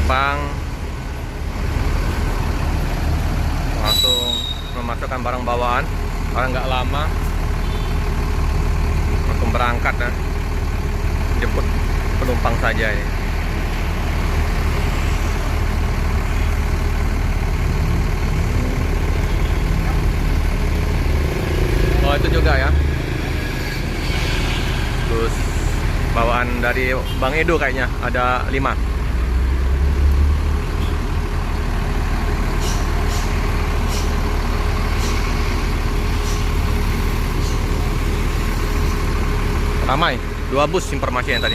penumpang langsung memasukkan barang bawaan, barang nggak lama langsung berangkat ya, jemput penumpang saja ini. Oh itu juga ya, terus bawaan dari Bang Edo kayaknya ada 5. Ramai, 2 bus informasi yang tadi.